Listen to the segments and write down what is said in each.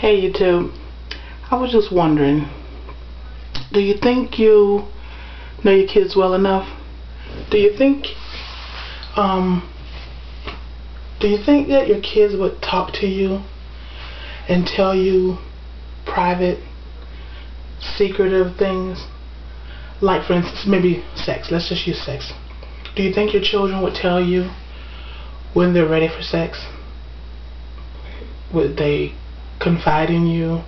Hey YouTube, I was just wondering, do you think you know your kids well enough? Do you think do you think that your kids would talk to you and tell you private, secretive things? Like, for instance, maybe sex. Let's just use sex. Do you think your children would tell you when they're ready for sex? Would they confide in you?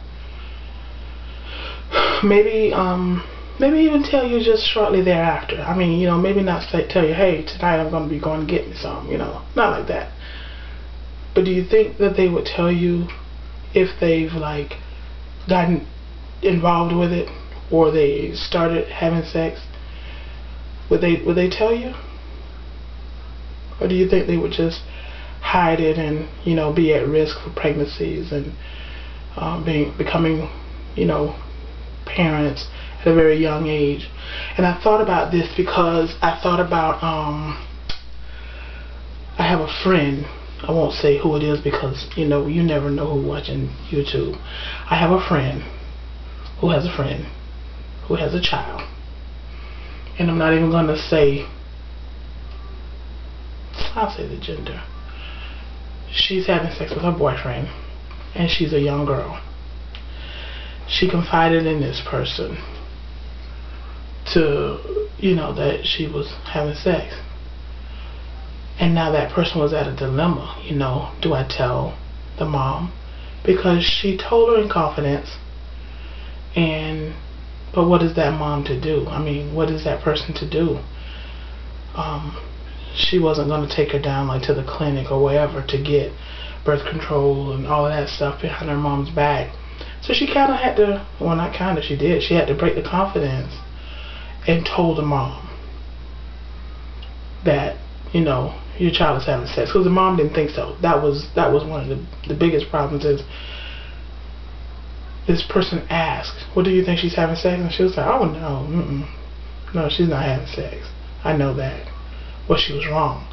Maybe even tell you just shortly thereafter. I mean, maybe not tell you, hey, tonight I'm going to be going to get me some, not like that. But do you think that they would tell you if they've like gotten involved with it or they started having sex? Would they tell you? Or do you think they would just hide it and be at risk for pregnancies and becoming parents at a very young age? And I thought about this because I thought about I have a friend. I won't say who it is because you never know who's watching YouTube. I have a friend who has a child, and I'm not even going to say, I'll say the gender. She's having sex with her boyfriend, and she's a young girl. She confided in this person to, that she was having sex. And now that person was at a dilemma, do I tell the mom? Because she told her in confidence, but what is that mom to do? I mean, what is that person to do? She wasn't going to take her down like to the clinic or wherever to get birth control and all of that stuff behind her mom's back. So she kind of had to, well, not kind of, she did. She had to break the confidence and told the mom that, your child is having sex. Because the mom didn't think so. That was one of the biggest problems is this person asked, well, do you think she's having sex? And she was like, oh, no, no, she's not having sex. I know that. Well, she was wrong.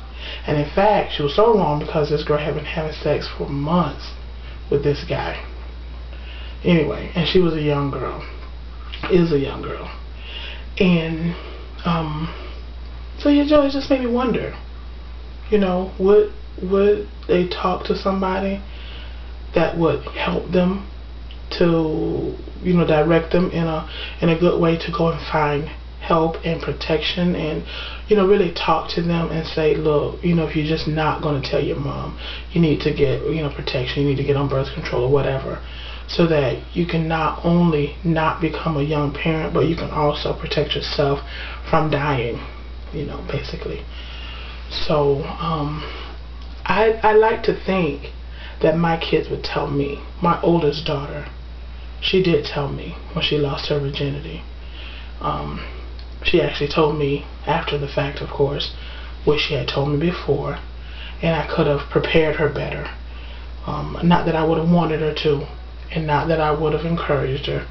And in fact, she was so wrong because this girl had been having sex for months with this guy. Anyway, and she was a young girl. Is a young girl. And so it just made me wonder, would they talk to somebody that would help them to, direct them in a good way to go and find help and protection, and really talk to them and say, look, if you're just not going to tell your mom, you need to get protection, you need to get on birth control or whatever, so that you can not only not become a young parent, but you can also protect yourself from dying, basically. So I like to think that my kids would tell me. My oldest daughter, she did tell me when she lost her virginity. She actually told me after the fact, of course, which she had told me before, and I could have prepared her better. Not that I would have wanted her to, and not that I would have encouraged her.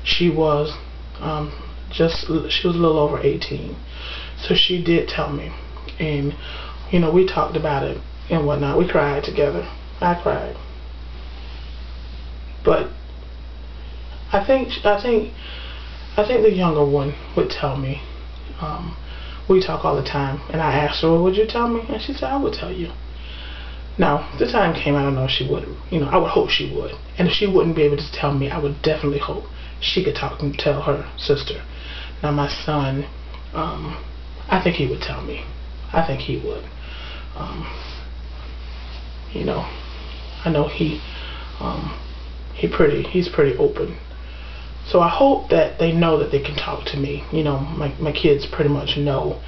She was she was a little over 18, so she did tell me, and we talked about it and whatnot. We cried together. I cried, but I think the younger one would tell me. We talk all the time, and I asked her, well, would you tell me? And she said, I would tell you. Now, the time came, I don't know if she would, I would hope she would. And if she wouldn't be able to tell me, I would definitely hope she could talk and tell her sister. Now, my son, I think he would tell me. I think he would. I know he's pretty open. So I hope that they know that they can talk to me. My kids pretty much know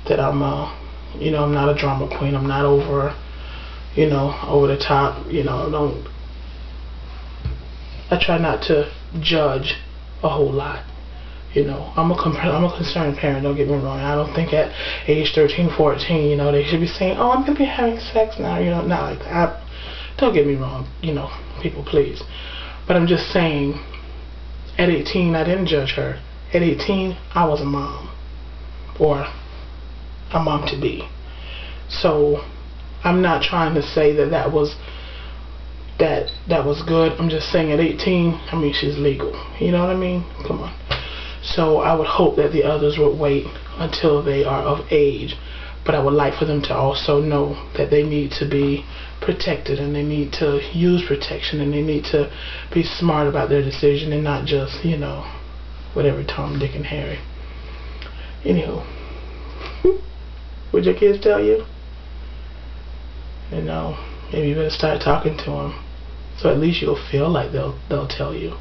that I'm I'm not a drama queen. I'm not over the top. I try not to judge a whole lot. I'm a concerned parent, don't get me wrong. I don't think at age 13, 14, they should be saying, oh, I'm going to be having sex now, not like that. Don't get me wrong, people, please. But I'm just saying, at 18, I didn't judge her. At 18, I was a mom, or a mom-to-be. So I'm not trying to say that that was good. I'm just saying at 18, I mean, she's legal. You know what I mean? Come on. So I would hope that the others would wait until they are of age. But I would like for them to also know that they need to be protected, and they need to use protection, and they need to be smart about their decision and not just, you know, whatever Tom, Dick, and Harry. Anywho, would your kids tell you? You know, maybe you better start talking to them, so at least you'll feel like they'll tell you.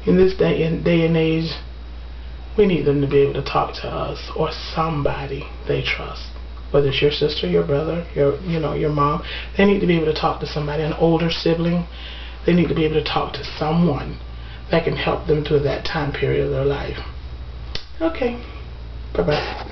In this day and age, we need them to be able to talk to us or somebody they trust. Whether it's your sister, your brother, your mom, they need to be able to talk to somebody, an older sibling. They need to be able to talk to someone that can help them through that time period of their life. Okay, bye-bye.